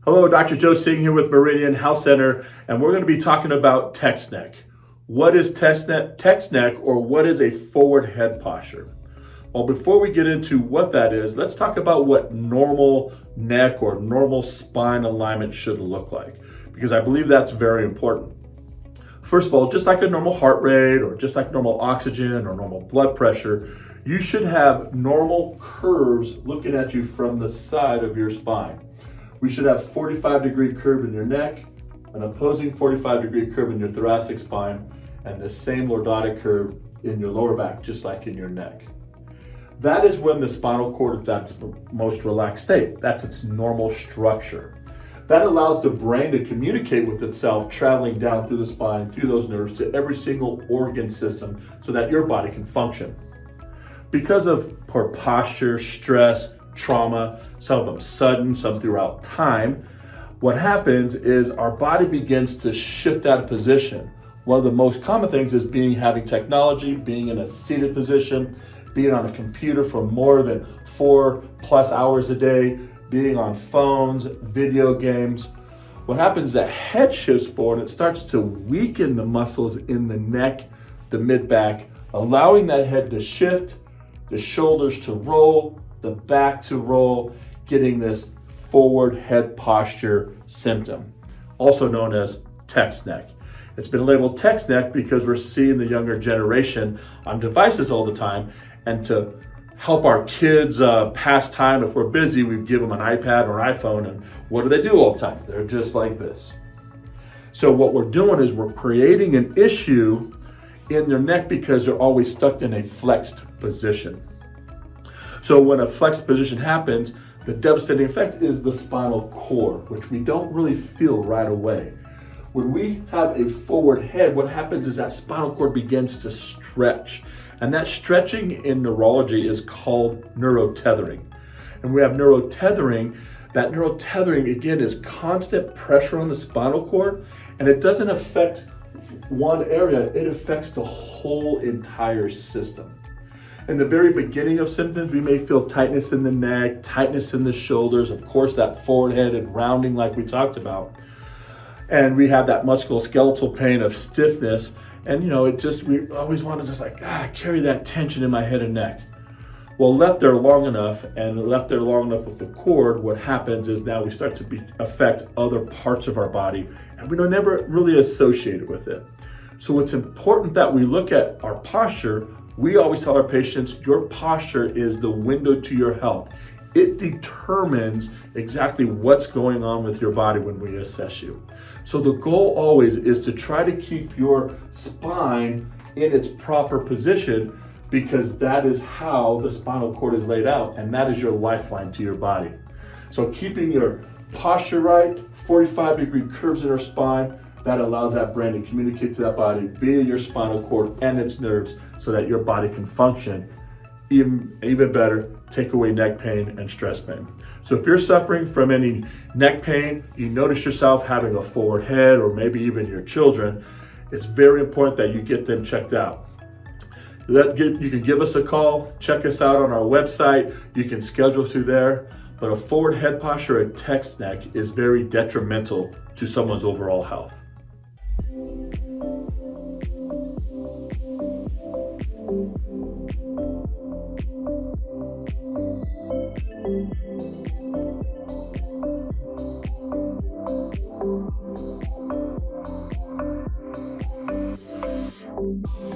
Hello, Dr. Joe Singh here with Meridian Health Center, and we're going to be talking about text neck. What is text neck, or what is a forward head posture? Well, before we get into what that is, let's talk about what normal neck or normal spine alignment should look like, because I believe that's very important. First of all, just like a normal heart rate or just like normal oxygen or normal blood pressure, you should have normal curves looking at you from the side of your spine. We should have 45-degree curve in your neck, an opposing 45-degree curve in your thoracic spine, and the same lordotic curve in your lower back, just like in your neck. That is when the spinal cord is at its most relaxed state. That's its normal structure. That allows the brain to communicate with itself, traveling down through the spine, through those nerves, to every single organ system so that your body can function. Because of poor posture, stress, trauma, some of them sudden, some throughout time, what happens is our body begins to shift out of position. One of the most common things is having technology, being in a seated position, being on a computer for more than 4+ hours a day, being on phones, video games. What happens is that head shifts forward and it starts to weaken the muscles in the neck, the mid-back, allowing that head to shift, the shoulders to roll, the back to roll, getting this forward head posture symptom, also known as text neck. It's been labeled text neck because we're seeing the younger generation on devices all the time, and to help our kids pass time, if we're busy, we give them an iPad or an iPhone, and what do they do all the time? They're just like this. So what we're doing is we're creating an issue in their neck because they're always stuck in a flexed position. So when a flexed position happens, the devastating effect is the spinal cord, which we don't really feel right away. When we have a forward head, what happens is that spinal cord begins to stretch. And that stretching in neurology is called neurotethering. And we have neurotethering. That neurotethering, again, is constant pressure on the spinal cord, and it doesn't affect one area, it affects the whole entire system. In the very beginning of symptoms, we may feel tightness in the neck, tightness in the shoulders, of course, that forward head and rounding like we talked about. And we have that musculoskeletal pain of stiffness. And we always want to just carry that tension in my head and neck. Well, left there long enough with the cord, what happens is now we start to affect other parts of our body, and we don't never really associate it with it. So it's important that we look at our posture. We always tell our patients, your posture is the window to your health. It determines exactly what's going on with your body when we assess you. So the goal always is to try to keep your spine in its proper position, because that is how the spinal cord is laid out, and that is your lifeline to your body. So keeping your posture right, 45-degree curves in our spine, that allows that brain to communicate to that body via your spinal cord and its nerves so that your body can function even better, take away neck pain and stress pain. So if you're suffering from any neck pain, you notice yourself having a forward head, or maybe even your children, it's very important that you get them checked out. You can give us a call, check us out on our website, you can schedule through there, but a forward head posture or text neck is very detrimental to someone's overall health.